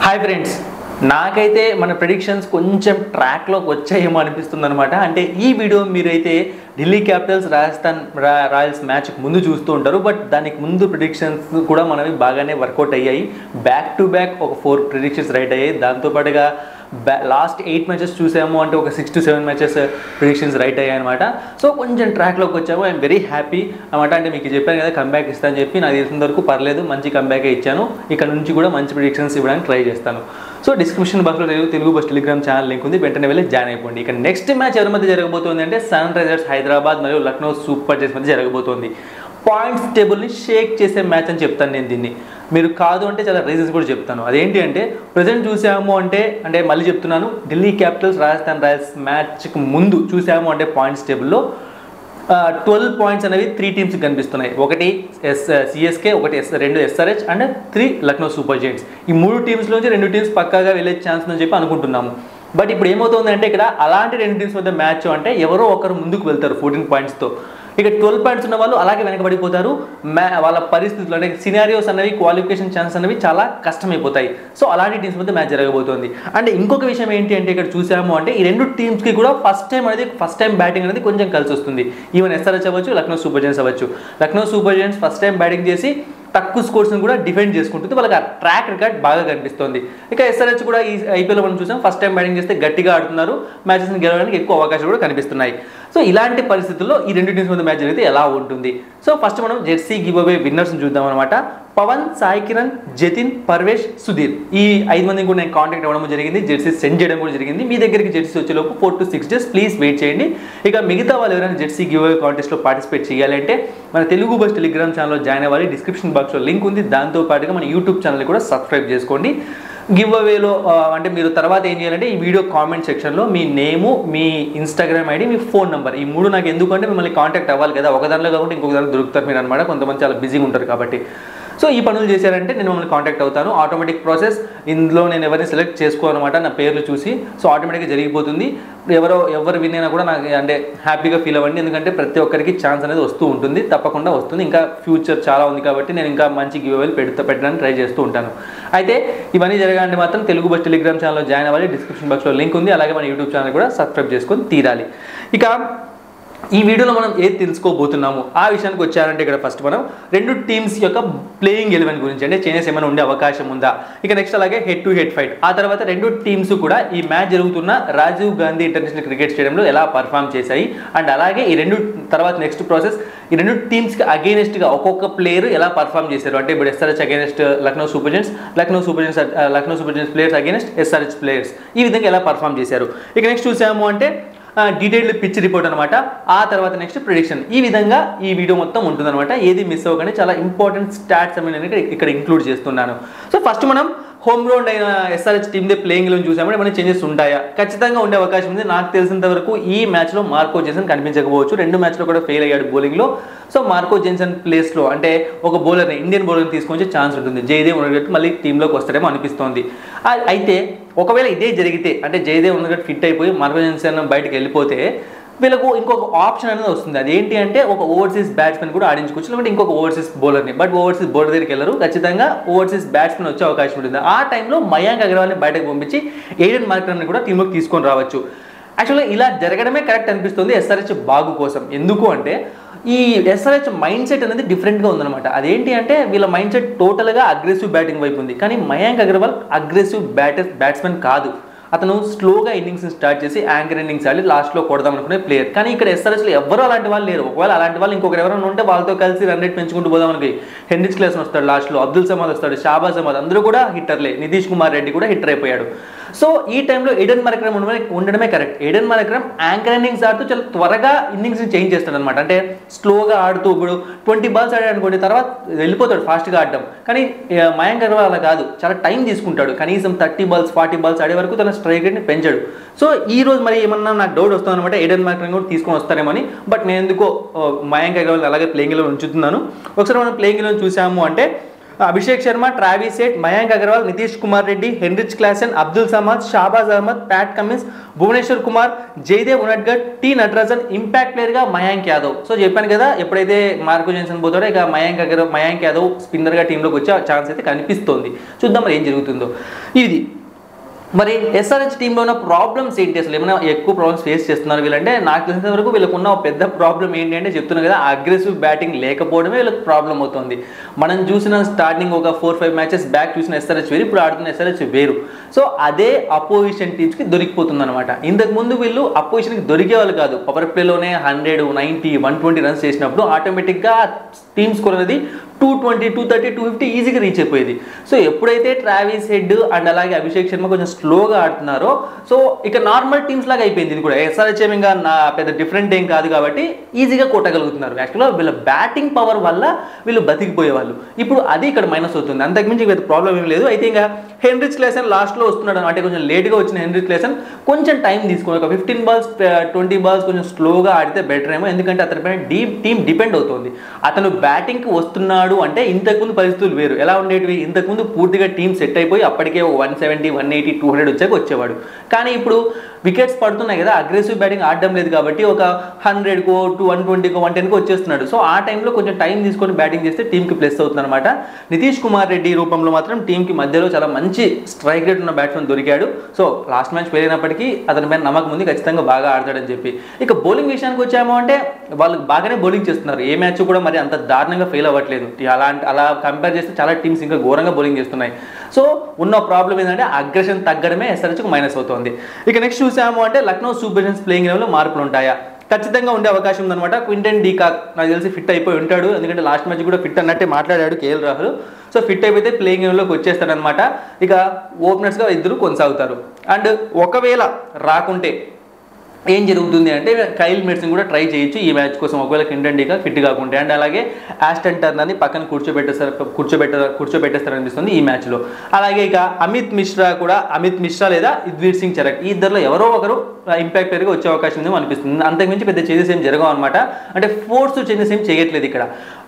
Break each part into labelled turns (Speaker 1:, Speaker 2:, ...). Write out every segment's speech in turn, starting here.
Speaker 1: Hi friends, నాకైతే మన predictions కొంచెం ట్రాక్లోకి వచ్చాయేమో అనిపిస్తుంది అనమాట. అంటే ఈ వీడియో మీరైతే ఢిల్లీ క్యాపిటల్స్ రాజస్థాన్ రాయల్స్ మ్యాచ్కి ముందు చూస్తూ ఉంటారు. బట్ దానికి ముందు ప్రిడిక్షన్స్ కూడా మనవి బాగానే వర్కౌట్ అయ్యాయి. బ్యాక్ టు బ్యాక్ ఒక 4 ప్రిడిక్షన్స్ రైట్ అయ్యాయి. దాంతోపాటుగా లాస్ట్ 8 మ్యాచెస్ చూసాము అంటే ఒక 6 to 7 మ్యాచెస్ ప్రిడిక్షన్స్ రైట్ అయ్యాయి అనమాట. సో కొంచెం ట్రాక్లోకి వచ్చాము. ఐఎమ్ వెరీ హ్యాపీ అనమాట. అంటే మీకు చెప్పాను కదా కంబ్యాక్ ఇస్తాను చెప్పి, నాకు తెలిసిన వరకు పర్లేదు, మంచి కంబ్యాకే ఇచ్చాను. ఇక్కడ నుంచి కూడా మంచి ప్రిడిక్షన్స్ ఇవ్వడానికి ట్రై చేస్తాను. సో డిస్క్రిప్షన్ బాక్స్లో Telugu bus Telegram channel link ఉంది, వెంటనే వెళ్ళి జాయిన్ అయిపోండి. ఇక నెక్స్ట్ మ్యాచ్ ఎవరి మధ్య జరగబోతుంది అంటే సన్ రైజర్స్ హైదరాబాద్ మరియు లక్నో సూపర్ జైంట్స్ మధ్య జరగబోతోంది. పాయింట్స్ టేబుల్ని షేక్ చేసే మ్యాచ్ అని చెప్తాను నేను దీన్ని. మీరు కాదు అంటే చాలా రీజన్స్ కూడా చెప్తాను. అదేంటి అంటే ప్రజెంట్ చూసాము అంటే మళ్ళీ చెప్తున్నాను, ఢిల్లీ క్యాపిటల్స్ రాజస్థాన్ రాయల్స్ మ్యాచ్కి ముందు చూసాము అంటే పాయింట్స్ టేబుల్లో 12 పాయింట్స్ అనేవి 3 టీమ్స్కి కనిపిస్తున్నాయి. ఒకటి సిఎస్కే, ఒకటి 2 SRH and 3 Lucknow super Giants. ఈ 3 టీమ్స్లోంచి 2 టీమ్స్ పక్కాగా వెళ్ళే ఛాన్స్ ఉందని చెప్పి అనుకుంటున్నాము. బట్ ఇప్పుడు ఏమవుతుందంటే ఇక్కడ అలాంటి 2 టీమ్స్ మధ్య మ్యాచ్ అంటే ఎవరో ఒకరు ముందుకు వెళ్తారు 14 పాయింట్స్తో. ఇక 12 పాయింట్స్ ఉన్న వాళ్ళు అలాగే వెనకబడిపోతారు. వాళ్ళ పరిస్థితులు అంటే సినారియోస్ అనేవి, క్వాలిఫికేషన్ ఛాన్సెస్ అనేవి చాలా కష్టమైపోతాయి. సో అలాంటి టీమ్స్ మధ్య మ్యాచ్ జరగబోతోంది. అంటే ఇంకొక విషయం ఏంటి అంటే ఇక్కడ చూసాము అంటే ఈ 2 టీమ్స్కి కూడా ఫస్ట్ టైం బ్యాటింగ్ అనేది కొంచెం కలిసి వస్తుంది. ఈవెన్ ఎస్ఆర్హెచ్ అవ్వచ్చు, లక్నో సూపర్ జైంట్స్ అవ్వచ్చు. Lucknow super Giants first time batting చేసి తక్కువ స్కోర్స్ని కూడా డిఫెండ్ చేసుకుంటుంది. వాళ్ళకి ఆ ట్రాక్ రికార్డ్ బాగా కనిపిస్తుంది. ఇక ఎస్ఆర్హెచ్ కూడా ఈ ఐపీఎల్ మనం చూసాం, ఫస్ట్ టైం బ్యాటింగ్ చేస్తే గట్టిగా ఆడుతున్నారు, మ్యాచెస్ని గెలవడానికి ఎక్కువ అవకాశాలు కూడా కనిపిస్తున్నాయి. సో ఇలాంటి పరిస్థితుల్లో ఈ 2 టీమ్స్ మధ్య మ్యాచ్ జరిగితే ఎలా ఉంటుంది? సో ఫస్ట్ మనం జెర్సీ గివ్ అవే విన్నర్స్ని చూద్దాం అనమాట. పవన్, సాయి కిరణ్, జతిన్, పర్వేష్, సుధీర్, ఈ 5 మందిని కూడా నేను కాంటాక్ట్ అవ్వడం జరిగింది. జెర్సీ సెండ్ చేయడం కూడా జరిగింది. మీ దగ్గరికి జెర్సీ వచ్చేలోపు 4 to 6 days ప్లీజ్ వెయిట్ చేయండి. ఇక మిగతా వాళ్ళు ఎవరైనా జెర్సీ గివ్ అవే కాంటెస్ట్లో పార్టిసిపేట్ చేయాలంటే మన తెలుగు బస్ టెలిగ్రామ్ ఛానల్లో జాయిన్ అవ్వాలి. డిస్క్రిప్షన్ బాక్స్లో లింక్ ఉంది. దాంతోపాటుగా మన యూట్యూబ్ ఛానల్ని కూడా సబ్స్క్రైబ్ చేసుకోండి. గివ్ అవేలో అంటే మీరు తర్వాత ఏం చేయాలంటే ఈ వీడియో కామెంట్ సెక్షన్లో మీ నేము, మీ ఇన్స్టాగ్రామ్ ఐడి, మీ ఫోన్ నెంబర్, ఈ 3 నాకు ఎందుకంటే మిమ్మల్ని కాంటాక్ట్ అవ్వాలి కదా, ఒక దానిలో కాకుండా ఇంకొక దానిలో దొరుకుతారు మీరు అనమాట. కొంతమంది చాలా బిజీగా ఉంటారు కాబట్టి. సో ఈ పనులు చేశారంటే నేను మిమ్మల్ని కాంటాక్ట్ అవుతాను. Automatic process. ఇందులో నేను ఎవరిని సెలెక్ట్ చేసుకోవాలన్నమాట నా పేర్లు చూసి. సో ఆటోమేటిక్గా జరిగిపోతుంది. ఎవరు విన్ అయినా కూడా నాకు అంటే హ్యాపీగా ఫీల్ అవ్వండి. ఎందుకంటే ప్రతి ఒక్కరికి ఛాన్స్ అనేది వస్తూ ఉంటుంది, తప్పకుండా వస్తుంది. ఇంకా ఫ్యూచర్ చాలా ఉంది కాబట్టి నేను ఇంకా మంచి గివ్ అవేలు పెట్టడానికి ట్రై చేస్తూ ఉంటాను. అయితే ఇవన్నీ జరగాలంటే మాత్రం తెలుగు బస్ టెలిగ్రామ్ ఛానల్లో జాయిన్ అవ్వాలి. డిస్క్రిప్షన్ బాక్స్లో లింక్ ఉంది. అలాగే మన యూట్యూబ్ ఛానల్ కూడా సబ్స్క్రైబ్ చేసుకొని తీరాలి. ఇక ఈ వీడియోలో మనం ఏది తెలుసుకోబోతున్నాము ఆ విషయానికి వచ్చారంటే ఇక్కడ ఫస్ట్ మనం 2 టీమ్స్ యొక్క ప్లేయింగ్ 11 గురించి, అంటే చేంజెస్ ఏమైనా ఉండే అవకాశం ఉందా, ఇక నెక్స్ట్ అలాగే హెడ్ టు హెడ్ ఫైట్, ఆ తర్వాత 2 టీమ్స్ కూడా ఈ మ్యాచ్ జరుగుతున్న రాజీవ్ గాంధీ ఇంటర్నేషనల్ క్రికెట్ స్టేడియంలో ఎలా పర్ఫామ్ చేశాయి, అండ్ అలాగే ఈ 2 తర్వాత నెక్స్ట్ ప్రాసెస్ ఈ 2 టీమ్స్కి అగైనెస్ట్గా ఒక్కొక్క ప్లేయర్ ఎలా పర్ఫామ్ చేశారు. అంటే ఇప్పుడు SRH against Lucknow super Giants, Lucknow super giants players against SRH players, ఈ విధంగా ఎలా పర్ఫామ్ చేశారు. ఇక నెక్స్ట్ చూసాము అంటే డీటెయిల్డ్ పిచ్ రిపోర్ట్ అనమాట. ఆ తర్వాత నెక్స్ట్ ప్రిడిక్షన్. ఈ విధంగా ఈ వీడియో మొత్తం ఉంటుందన్నమాట. ఏది మిస్ అవ్వకండి. చాలా ఇంపార్టెంట్ స్టాట్స్ అనేది ఇక్కడ ఇంక్లూడ్ చేస్తున్నాను. సో ఫస్ట్ మనం హోమ్ గ్రౌండ్ అయిన ఎస్ఆర్హెచ్ టీమ్ దే ప్లేయింగ్ లో చూసామంటే ఏమైనా చేంజెస్ ఉంటాయా? ఖచ్చితంగా ఉండే అవకాశం ఉంది. నాకు తెలిసినంత వరకు ఈ మ్యాచ్లో మార్కో జెన్సన్ కనిపించకపోవచ్చు. 2 మ్యాచ్లో కూడా ఫెయిల్ అయ్యాడు బౌలింగ్లో. సో మార్కో జెన్సన్ ప్లేస్లో అంటే ఒక బౌలర్ని, ఇండియన్ బౌలర్ని తీసుకొచ్చే ఛాన్స్ ఉంటుంది. జయదేవ్ ఉన్నట్టు మళ్ళీ టీంలోకి వస్తాడేమో అనిపిస్తోంది. అయితే ఒకవేళ ఇదే జరిగితే అంటే జయదేవ్ ఉన్నట్టు ఫిట్ అయిపోయి మార్కో జెన్సన్ బయటకు వెళ్ళిపోతే వీళ్ళకు ఇంకొక ఆప్షన్ అనేది వస్తుంది. అదేంటి అంటే ఒక ఓవర్సీస్ బ్యాట్స్మెన్ కూడా ఆడించుకోవచ్చు, లేకపోతే ఇంకొక ఓవర్సీస్ బౌలర్ని. బట్ ఓవర్సీస్ బౌలర్ దగ్గరికి వెళ్ళరు, ఖచ్చితంగా ఓవర్సీస్ బ్యాట్స్మెన్ వచ్చే అవకాశం ఉంటుంది. ఆ టైంలో మయాంక్ అగర్వాల్ని బయటకు పంపించి ఎయిడెన్ మార్క్రమ్ని కూడా టీంలోకి తీసుకొని రావచ్చు. యాక్చువల్గా ఇలా జరగడమే కరెక్ట్ అనిపిస్తుంది ఎస్ఆర్హెచ్ బాగు కోసం. ఎందుకు అంటే ఈ ఎస్ఆర్హెచ్ మైండ్ సెట్ అనేది డిఫరెంట్గా ఉందన్నమాట. అదేంటి అంటే వీళ్ళ మైండ్ సెట్ టోటల్గా అగ్రెసివ్ బ్యాటింగ్ వైపు ఉంది. కానీ మయాంక్ అగర్వాల్ అగ్రెసివ్ బ్యాట్స్మెన్ కాదు. అతను స్లోగా ఇన్నింగ్స్ స్టార్ట్ చేసి యాంకర్ ఇన్నింగ్స్ ఆడి లాస్ట్లో కొడదాం అనుకునే ప్లేయర్. కానీ ఇక్కడ ఎస్ఆర్హెచ్లో ఎవరు అలాంటి వాళ్ళు లేరు. ఒకవేళ అలాంటి వాళ్ళు ఇంకొకరు ఎవరైనా ఉంటే వాళ్ళతో కలిసి రన్ రేట్ పెంచుకుంటూ పోదాం అనుకో. హెన్రిచ్ క్లాసన్ వస్తాడు లాస్ట్లో, అబ్దుల్ సమాద్ వస్తాడు, షాబాజ్ అహ్మద్, అందరూ కూడా హిట్టర్లే. నితీష్ కుమార్ రెడ్డి కూడా హిట్టర్ అయిపోయాడు. సో ఈ టైంలో ఎయిడెన్ మార్క్రమ్ ఉండడమే correct. Aiden Markram anchor innings ఆడుతూ చాలా త్వరగా ఇన్నింగ్స్ని చేంజ్ చేస్తాడు అనమాట. అంటే స్లోగా ఆడుతూ ఇప్పుడు 20 balls ఆడాడు అనుకోండి, తర్వాత వెళ్ళిపోతాడు ఫాస్ట్గా ఆడడం. కానీ మయాంక్ అగర్వాల్ అలా కాదు, చాలా టైం తీసుకుంటాడు. కనీసం 30 balls 40 balls ఆడే వరకు తన స్ట్రైక్ రేట్ని పెంచాడు. సో ఈ రోజు మరి ఏమన్నా నాకు డౌట్ వస్తుంది అనమాట, ఎయిడెన్ మార్క్రమ్ కూడా తీసుకొని వస్తారేమని. బట్ నేను ఎందుకో మయాంక్ అగర్వాల్ అలాగే ప్లేయింగ్ లో ఉంచుతున్నాను. ఒకసారి మనం ప్లేయింగ్ లో చూసాము అంటే Abhishek Sharma, Travis Head, Mayank Agarwal, Nitish Kumar Reddy, Heinrich Klaasen, Abdul Samad, Shahbaz Ahmed, Pat Cummins, Bhuvneshwar Kumar, Jaydev Unadkat, T Natarajan, impact ప్లేయర్గా మయాంక్ యాదవ్. సో చెప్పాను కదా, ఎప్పుడైతే మార్కో జెన్సన్ పోతాడో ఇక మయాంక్ యాదవ్ స్పిన్నర్గా టీంలోకి వచ్చే ఛాన్స్ అయితే కనిపిస్తోంది. చూద్దాం మరి ఏం జరుగుతుందో. ఇది మరి ఎస్ఆర్హెచ్ టీంలో ఉన్న ప్రాబ్లమ్స్ ఏంటి, అసలు ఏమైనా ఎక్కువ ప్రాబ్లమ్స్ ఫేస్ చేస్తున్నారు వీళ్ళంటే? నాకు తెలిసినంత వరకు వీళ్ళకున్న పెద్ద ప్రాబ్లం ఏంటి అంటే చెప్తున్నా కదా, అగ్రెసివ్ బ్యాటింగ్ లేకపోవడమే వీళ్ళకి ప్రాబ్లం అవుతుంది. మనం చూసిన స్టార్టింగ్ ఒక 4-5 మ్యాచెస్ బ్యాక్ చూసిన ఎస్ఆర్హెచ్ వేరు, ఇప్పుడు ఆడుతున్న ఎస్ఆర్హెచ్ వేరు. సో అదే అపోజిషన్ టీమ్స్కి దొరికిపోతుంది అనమాట. ఇంతకుముందు వీళ్ళు అపోజిషన్కి దొరికేవాళ్ళు కాదు. పవర్ ప్లేలోనే 100, 90, 120 రన్స్ చేసినప్పుడు ఆటోమేటిక్గా టీమ్ స్కోర్ అనేది 220, 230, 250 ఈజీగా రీచ్ అయిపోయేది. సో ఎప్పుడైతే ట్రావిస్ హెడ్ అండ్ అలాగే అభిషేక్ శర్మ కొంచెం స్లోగా ఆడుతున్నారో, సో ఇక నార్మల్ టీమ్స్ లాగా అయిపోయింది ఇది కూడా. ఎస్ఆర్హెచ్ ఏమిగా పెద్ద డిఫరెంట్ ఏం కాదు కాబట్టి ఈజీగా కొట్టగలుగుతున్నారు. యాక్చువల్గా వీళ్ళ బ్యాటింగ్ పవర్ వల్ల వీళ్ళు బతికిపోయేవాళ్ళు. ఇప్పుడు అది ఇక్కడ మైనస్ అవుతుంది, అంతకుమించి పెద్ద ప్రాబ్లం ఏం లేదు. అయితే ఇంకా హెన్రిచ్ క్లాసన్ లాస్ట్లో వస్తున్నాడు అంటే కొంచెం లేట్గా వచ్చిన హెన్రిచ్ క్లాసన్ కొంచెం టైం తీసుకుని ఒక 15 బాల్స్ 20 బాల్స్ కొంచెం స్లోగా ఆడితే బెటర్ ఏమో. ఎందుకంటే అతనిపైన టీం డిపెండ్ అవుతుంది. అతను బ్యాటింగ్కి వస్తున్నాడు అంటే ఇంతకుముందు పరిస్థితులు వేరు. ఎలా ఉండేటివి? ఇంతకుముందు పూర్తిగా టీం సెట్ అయిపోయి అప్పటికే 170, 180, 200 వచ్చాక వచ్చేవాడు. కానీ ఇప్పుడు వికెట్స్ పడుతున్నాయి కదా, అగ్రెసివ్ బ్యాటింగ్ ఆడడం లేదు కాబట్టి ఒక 100కో 120కో 110కో వచ్చేస్తున్నాడు. సో ఆ టైంలో కొంచెం టైం తీసుకొని బ్యాటింగ్ చేస్తే టీంకి ప్లస్ అవుతుంది అనమాట. నితీష్ కుమార్ రెడ్డి రూపంలో మాత్రం టీంకి మధ్యలో చాలా మంచి స్ట్రైక్ రేట్ ఉన్న బ్యాట్స్మెన్ దొరికాడు. సో లాస్ట్ మ్యాచ్ ఫెయిల్ అయినప్పటికీ అతని పైన నమ్మకం ఉంది, ఖచ్చితంగా బాగా ఆడతాడని చెప్పి. ఇక బౌలింగ్ విషయానికి వచ్చాము అంటే వాళ్ళు బాగానే బౌలింగ్ చేస్తున్నారు. ఏ మ్యాచ్ కూడా మరి అంత దారుణంగా ఫెయిల్ అవ్వట్లేదు. అలా కంపేర్ చేస్తే చాలా టీమ్స్ ఇంకా ఘోరంగా బౌలింగ్ చేస్తున్నాయి. సో ఉన్న ప్రాబ్లం ఏంటంటే అగ్రెషన్ తగ్గడమే ఎస్ఆర్హెచ్కు మైనస్ అవుతుంది. ఇక నెక్స్ట్ చూసాము అంటే లక్నో సూపర్ జైంట్స్ ప్లేయింగ్ లెవెల్లో మార్పులు ఉంటాయా? ఖచ్చితంగా ఉండే అవకాశం ఉందన్నమాట. క్వింటన్ డీకాక్ నాకు తెలిసి ఫిట్ అయిపోయి ఉంటాడు, ఎందుకంటే లాస్ట్ మ్యాచ్ కూడా ఫిట్ అన్నట్టే మాట్లాడాడు కేఎల్ రాహుల్. సో ఫిట్ అయిపోతే ప్లేయింగ్ లెవెల్లోకి వచ్చేస్తాడనమాట. ఇక ఓపెనర్స్గా ఇద్దరు కొనసాగుతారు. అండ్ ఒకవేళ రాకుంటే ఏం జరుగుతుంది అంటే కైల్ మెర్సన్ కూడా ట్రై చేయొచ్చు ఈ మ్యాచ్ కోసం, ఒకవేళ క్వింటన్ డీకాక్ ఫిట్ కాకుంటే. అండ్ అలాగే ఆస్టన్ టర్నర్ని పక్కన కూర్చోబెట్టేస్తారనిపిస్తుంది ఈ మ్యాచ్లో. అలాగే ఇక అమిత్ మిశ్రా లేదా యుజ్వేంద్ర సింగ్ చరక్, ఈ ఇద్దరులో ఎవరో ఒకరు ఇంపాక్ట్ ప్లేయర్గా వచ్చే అవకాశం ఉందేమో అనిపిస్తుంది. అంతకుమించి పెద్ద చేంజెస్ ఏం జరగవు అనమాట. అంటే ఫోర్స్ చేంజెస్ ఏం చేయట్లేదు ఇక్కడ.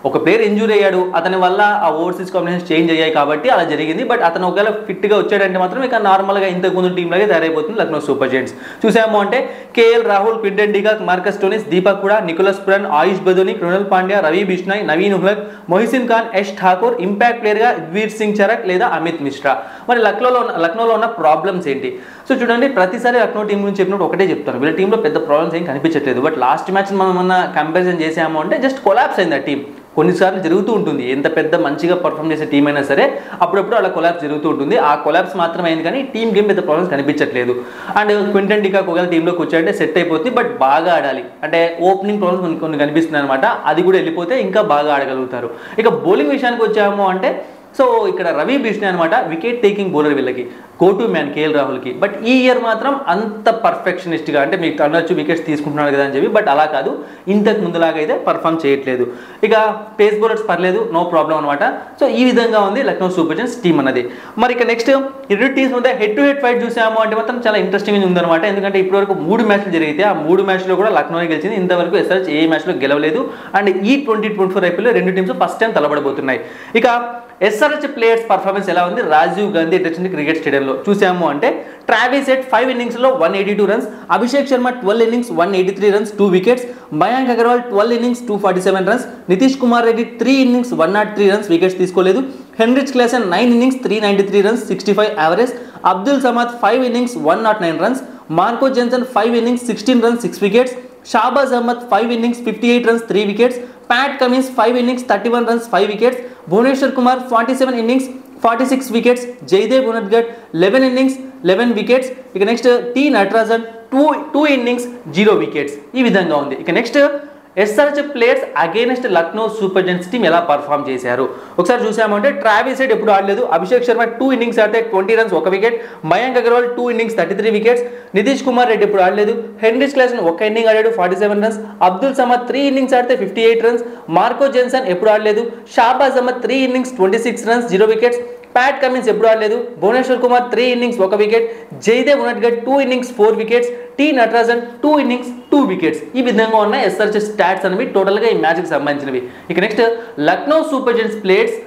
Speaker 1: ఒక ప్లేయర్ ఇంజూరీ అయ్యాడు, అతని వల్ల ఆ ఓవర్సీస్ కాంబినేషన్ చేంజ్ అయ్యాయి కాబట్టి అలా జరిగింది. బట్ అతను ఒకవేళ ఫిట్గా వచ్చాడంటే మాత్రం ఇక నార్మల్గా ఇంతకుముందు టీం లాగే తయారైపోతుంది లక్నో సూపర్ జైంట్స్. చూసాము అంటే KL Rahul, Quinton de Kock, Marcus Stoinis, Deepak Hooda, Nicholas Pooran, Ayush Badoni, Krunal Pandya, Ravi Bishnoi, Naveen ul-Haq, Mohsin Khan, Yash Thakur, impact ప్లేయర్గా యుజ్వేంద్ర సింగ్ చరక్ లేదా అమిత్ మిశ్రా. మరి లక్నోలో ఉన్న ప్రాబ్లమ్స్ ఏంటి? సో చూడండి, ప్రతిసారి లక్నో టీం గురించి చెప్పినప్పుడు ఒకటే చెప్తాను, వీళ్ళ టీంలో పెద్ద ప్రాబ్లమ్స్ ఏం కనిపించట్లేదు. బట్ లాస్ట్ మ్యాచ్ మనం మొన్న కంపారిజన్ చేసాము అంటే జస్ట్ కొలాప్స్ అయింది ఆ టీం. కొన్నిసార్లు జరుగుతూ ఉంటుంది, ఎంత పెద్ద మంచిగా పర్ఫామ్ చేసే టీం అయినా సరే అప్పుడప్పుడు అలా కొలాప్స్ జరుగుతూ ఉంటుంది. ఆ కొలాప్స్ మాత్రం అయింది కానీ టీం గేమ్ పెద్ద ప్రాబ్లమ్స్ కనిపించట్లేదు. అండ్ క్వింటన్ డీకాక్ ఒకవేళ టీంలోకి వచ్చాడంటే సెట్ అయిపోతుంది, బట్ బాగా ఆడాలి. అంటే ఓపెనింగ్ ప్రాబ్లమ్స్ కొన్ని కనిపిస్తున్నాయి అనమాట, అది కూడా వెళ్ళిపోతే ఇంకా బాగా ఆడగలుగుతారు. ఇక బౌలింగ్ విషయానికి వచ్చాము అంటే సో ఇక్కడ రవి బిష్నాయ్ అనమాట వికెట్ టేకింగ్ బౌలర్, వీళ్ళకి గో టు మ్యాన్ కేఎల్ రాహుల్కి. బట్ ఈ ఇయర్ మాత్రం అంత పర్ఫెక్షనిస్ట్గా అంటే మీకు అనొచ్చు వికెట్స్ తీసుకుంటున్నాడు కదా అని చెప్పి, బట్ అలా కాదు, ఇంతకు ముందులాగా అయితే పర్ఫామ్ చేయట్లేదు. ఇక పేస్ బౌలర్స్ పర్లేదు, నో ప్రాబ్లం అనమాట. సో ఈ విధంగా ఉంది లక్నో సూపర్ జైంట్స్ టీమ్ అన్నది. మరి ఇక నెక్స్ట్ రెండు టీమ్స్ మధ్య హెడ్ టు హెడ్ ఫైట్ చూసాము అంటే మాత్రం చాలా ఇంట్రెస్టింగ్ ఉందన్నమాట. ఎందుకంటే ఇప్పటివరకు 3 మ్యాచ్లు జరిగితే ఆ 3 మ్యాచ్లో కూడా లక్నోనే గెలిచింది. ఇంతవరకు ఎస్ఆర్హెచ్ ఏ మ్యాచ్లో గెలవలేదు. అండ్ ఈ 2024 ఐపీఎల్లో రెండు టీమ్స్ ఫస్ట్ టైం తలబడబోతున్నాయి. ఇక ఎస్ఆర్హెచ్ ప్లేయర్స్ పర్ఫార్మెన్స్ ఎలా ఉంది రాజీవ్ గాంధీ ఇంటర్నేషనల్ క్రికెట్ స్టేడియంలో చూసాము అంటే ట్రావిస్ హెడ్ 5 ఇన్నింగ్స్లో 182 runs, Abhishek Sharma 12 innings 183 runs 2 wickets, Mayank Agarwal 12 innings 247 runs, Nitish Kumar Reddy 3 innings 103 runs wickets తీసుకోలేదు, Heinrich Klaasen 9 innings 393 runs 65 average, Abdul Samad 5 innings 109 runs, Marco Jansen 5 innings 16 runs 6 wickets, Shahbaz Ahmed 5 innings 58 runs 3 wickets, Pat Cummins 5 innings 31 runs 5 wickets, Bhuvneshwar Kumar 47 innings 46 wickets, Jaydev Unadkat 11 innings 11 wickets. ఇక next T Natarajan 2 innings 0 wickets. ఈ విధంగా ఉంది. ఇక next SRH players against Lucknow super giants team ఎలా perform చేశారు ఒకసారి చూసామంటే Travis head ఎప్పుడు ఆడలేదు, అభిషేక్ శర్మ 2 ఇన్నింగ్స్ ఆడితే 20 runs 1 wicket, Mayank Agarwal 2 innings 33 wickets, Nitish Kumar Reddy ఎప్పుడు ఆడలేదు, హెన్రిచ్ క్లాసన్ 1 ఇన్నింగ్ ఆడాడు 47 రన్స్, అబ్దుల్ సమద్ 3 ఇన్నింగ్స్ ఆడితే 58 రన్స్, మార్కో జెన్సన్ ఎప్పుడు ఆడలేదు, Shahbaz Ahmed 3 innings 26 runs 0 wickets, Pat Cummins ఎప్పుడు ఆడలేదు, Bhuvneshwar Kumar 3 innings 1 wicket, Jaydev Unadkat 2 innings 4 wickets, T Natarajan 2 innings 2 wickets. ఈ విధంగా ఉన్న ఎస్ఆర్హెచ్ స్టాట్స్ అనేవి టోటల్గా ఈ మ్యాచ్కి సంబంధించినవి. ఇక next Lucknow super giants players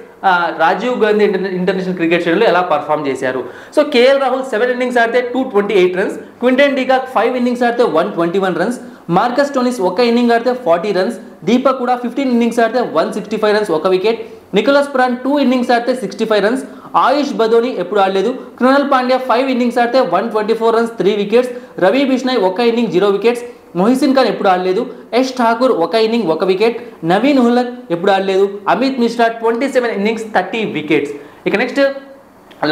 Speaker 1: Rajiv Gandhi international cricket స్టేడియంలో ఎలా పర్ఫామ్ చేశారు. సో కేఎల్ రాహుల్ 7 ఇన్నింగ్స్ ఆడితే 228 రన్స్, క్వింటన్ డికాక్ 5 ఇన్నింగ్స్ ఆడితే 121 రన్స్, మార్కస్ స్టోనిస్ ఒక ఇన్నింగ్ ఆడితే 40 రన్స్, దీపక్ కూడా 15 ఇన్నింగ్స్ ఆడితే 165 రన్స్ ఒక వికెట్, నికోలస్ పురాన్ 2 ఇన్నింగ్స్ ఆడితే 65 రన్స్, ఆయుష్ బదోని ఎప్పుడు ఆడలేదు, కృణాల్ పాండ్యా 5 ఇన్నింగ్స్ ఆడితే 124 రన్స్ 3 వికెట్స్, రవి బిష్నాయ్ ఒక ఇన్నింగ్ 0 వికెట్స్, మొహిసిన్ ఖాన్ ఎప్పుడు ఆడలేదు, యష్ ఠాకూర్ ఒక ఇన్నింగ్ 1 వికెట్, నవీన్ ఉల్హక్ ఎప్పుడు ఆడలేదు, అమిత్ మిశ్రా 27 ఇన్నింగ్స్ 30 వికెట్స్. ఇక next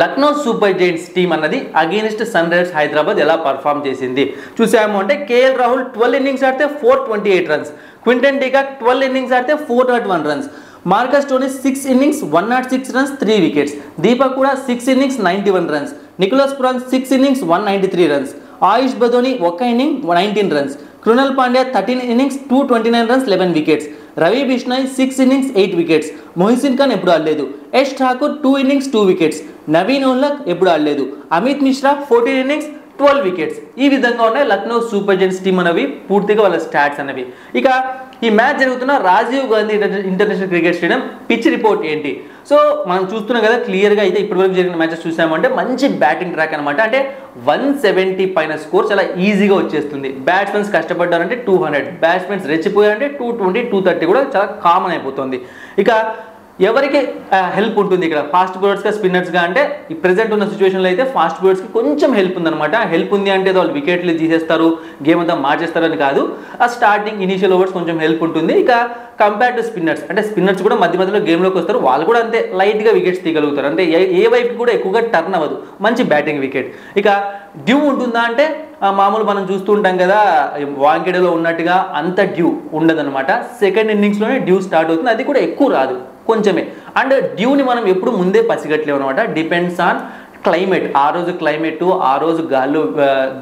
Speaker 1: Lucknow super giants team అన్నది అగేనిస్ట్ సన్ రైజర్స్ హైదరాబాద్ ఎలా పర్ఫామ్ చేసింది చూసాము అంటే కేఎల్ రాహుల్ 12 ఇన్నింగ్స్ ఆడితే 428 రన్స్, క్వింటన్ డికాక్ 12 ఇన్నింగ్స్ ఆడితే 401 runs, Marcus Stoinis 6 innings 106 runs 3 wickets, Deepak కూడా 6 innings 91 runs, Nicholas Pooran 6 innings 193 runs, Ayush Badoni ఒక inning 19 runs, Krunal Pandya 13 innings 229 runs 11 wickets, Ravi Bishnoi 6 innings 8 wickets, Mohsin Khan ఎప్పుడు ఆడలేదు, యష్ ఠాకూర్ 2 ఇన్నింగ్స్ 2 వికెట్స్, నవీన్ ఉల్హక్ ఎప్పుడు ఆడలేదు, అమిత్ మిశ్రా 14 ఇన్నింగ్స్ 12 వికెట్స్. ఈ విధంగా ఉన్నాయి లక్నో సూపర్ జైంట్స్ టీమ్ అనేవి పూర్తిగా వాళ్ళ స్టాట్స్ అనేవి. ఇక ఈ మ్యాచ్ జరుగుతున్న Rajiv Gandhi international cricket stadium pitch report ఏంటి? సో మనం చూస్తున్నాం కదా క్లియర్గా అయితే ఇప్పటివరకు జరిగిన మ్యాచెస్ చూసామంటే మంచి బ్యాటింగ్ ట్రాక్ అనమాట. అంటే 170 పైన స్కోర్ చాలా ఈజీగా వచ్చేస్తుంది. బ్యాట్స్మెన్స్ కష్టపడ్డారంటే 200, బ్యాట్స్మెన్స్ రెచ్చిపోయారంటే 220, 230 కూడా చాలా కామన్ అయిపోతుంది. ఇక ఎవరికి హెల్ప్ ఉంటుంది ఇక్కడ ఫాస్ట్ బౌలర్స్గా స్పిన్నర్స్గా అంటే ఈ ప్రెజెంట్ ఉన్న సిచ్యువేషన్లో అయితే ఫాస్ట్ బౌలర్స్కి కొంచెం హెల్ప్ ఉందన్నమాట. హెల్ప్ ఉంది అంటే వాళ్ళు వికెట్లు తీసేస్తారు, గేమ్ అంతా మార్చేస్తారు అని కాదు. ఆ స్టార్టింగ్ ఇనీషియల్ ఓవర్స్ కొంచెం హెల్ప్ ఉంటుంది. ఇక కంపేర్ టు స్పిన్నర్స్ అంటే స్పిన్నర్స్ కూడా మధ్య మధ్యలో గేమ్లోకి వస్తారు, వాళ్ళు కూడా అంతే లైట్గా వికెట్స్ తీయగలుగుతారు. అంటే ఏ వైపు కూడా ఎక్కువగా టర్న్ అవ్వదు, మంచి బ్యాటింగ్ వికెట్. ఇక డ్యూ ఉంటుందా అంటే మామూలు మనం చూస్తూ ఉంటాం కదా వాంకెడలో ఉన్నట్టుగా అంత డ్యూ ఉండదన్నమాట. సెకండ్ ఇన్నింగ్స్లోనే డ్యూ స్టార్ట్ అవుతుంది, అది కూడా ఎక్కువ రాదు, కొంచెమే. అండ్ డ్యూని మనం ఎప్పుడు ముందే పసిగట్టలేము అనమాట. డిపెండ్స్ ఆన్ క్లైమేట్, ఆ రోజు క్లైమేట్, ఆ రోజు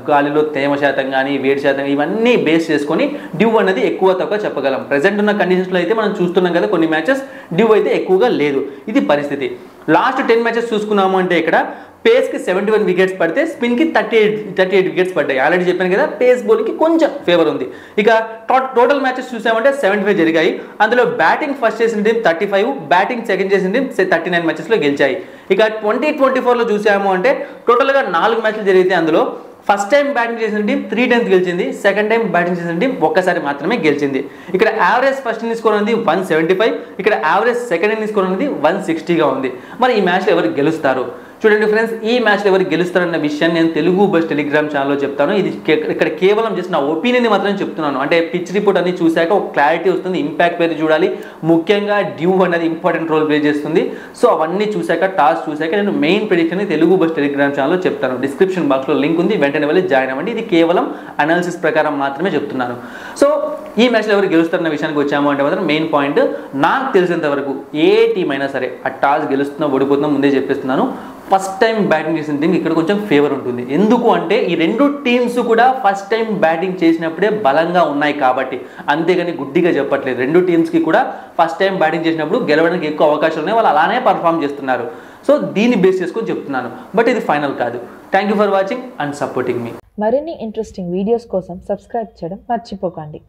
Speaker 1: గాలిలో తేమ శాతం కానీ వేడి శాతం ఇవన్నీ బేస్ చేసుకొని డ్యూ అనేది ఎక్కువ తక్కువ చెప్పగలం. ప్రెజెంట్ ఉన్న కండిషన్స్లో అయితే మనం చూస్తున్నాం కదా కొన్ని మ్యాచెస్ డ్యూ అయితే ఎక్కువగా లేదు, ఇది పరిస్థితి. లాస్ట్ 10 మ్యాచెస్ చూసుకున్నాము అంటే ఇక్కడ పేస్కి 71 వికెట్స్ పడితే స్పిన్కి 38 వికెట్స్ పడ్డాయి. ఆల్రెడీ చెప్పాను కదా పేస్ బౌలింగ్కి కొంచెం ఫేవర్ ఉంది. ఇక టోటల్ మ్యాచెస్ చూసామంటే 75 జరిగాయి. అందులో బ్యాటింగ్ ఫస్ట్ చేసిన టీం 35, బ్యాటింగ్ సెకండ్ చేసిన టీం 39 మ్యాచెస్లో గెలిచాయి. ఇక 2024లో చూసాము అంటే టోటల్గా 4 మ్యాచ్లు జరిగితే అందులో ఫస్ట్ టైం బ్యాటింగ్ చేసిన టీం 3 times గెలిచింది, సెకండ్ టైం బ్యాటింగ్ చేసిన టీం ఒక్కసారి మాత్రమే గెలిచింది. ఇక్కడ యావరేజ్ ఫస్ట్ ఇన్నింగ్ స్కోర్ అనేది 175, ఇక్కడ యావరేజ్ సెకండ్ ఇన్నింగ్ స్కోర్ అనేది 160గా ఉంది. మరి ఈ మ్యాచ్లో ఎవరు గెలుస్తారు? చూడండి ఫ్రెండ్స్, ఈ మ్యాచ్లో ఎవరు గెలుస్తారన్న విషయాన్ని నేను తెలుగు బస్ టెలిగ్రామ్ ఛానల్లో చెప్తాను. ఇది ఇక్కడ కేవలం జస్ట్ నా ఒపీనియన్ మాత్రం చెప్తున్నాను. అంటే పిచ్ రిపోర్ట్ అన్ని చూశాక ఒక క్లారిటీ వస్తుంది, ఇంపాక్ట్ పేరు చూడాలి, ముఖ్యంగా డ్యూ అనేది ఇంపార్టెంట్ రోల్ ప్లే చేస్తుంది. సో అవన్నీ చూశాక టాస్ చూశాక నేను main prediction Telugu bus Telegram ఛానల్లో చెప్తాను. డిస్క్రిప్షన్ బాక్స్లో లింక్ ఉంది, వెంటనే వెళ్ళి జాయిన్ అవ్వండి. ఇది కేవలం అనాలిసిస్ ప్రకారం మాత్రమే చెప్తున్నాను. సో ఈ మ్యాచ్లో ఎవరు గెలుస్తారన్న విషయానికి వచ్చాము అంటే మాత్రం మెయిన్ పాయింట్ నాకు తెలిసినంత వరకు ఏ టీం అయినా సరే ఆ టాస్ గెలుస్తున్నా ఓడిపోతున్నా ముందే చెప్పేస్తున్నాను. ఫస్ట్ టైం బ్యాటింగ్ చేసిన టీం ఇక్కడ కొంచెం ఫేవర్ ఉంటుంది. ఎందుకు అంటే ఈ రెండు టీమ్స్ కూడా ఫస్ట్ టైం బ్యాటింగ్ చేసినప్పుడే బలంగా ఉన్నాయి కాబట్టి, అంతేగాని గుడ్డిగా చెప్పట్లేదు. రెండు టీమ్స్కి కూడా ఫస్ట్ టైం బ్యాటింగ్ చేసినప్పుడు గెలవడానికి ఎక్కువ అవకాశాలు ఉన్నాయి, వాళ్ళు అలానే పర్ఫామ్ చేస్తున్నారు. సో దీన్ని బేస్ చేసుకొని చెప్తున్నాను, బట్ ఇది ఫైనల్ కాదు. Thank you for watching and supporting మీ.
Speaker 2: మరిన్ని ఇంట్రెస్టింగ్ వీడియోస్ కోసం సబ్స్క్రైబ్ చేయడం మర్చిపోకండి.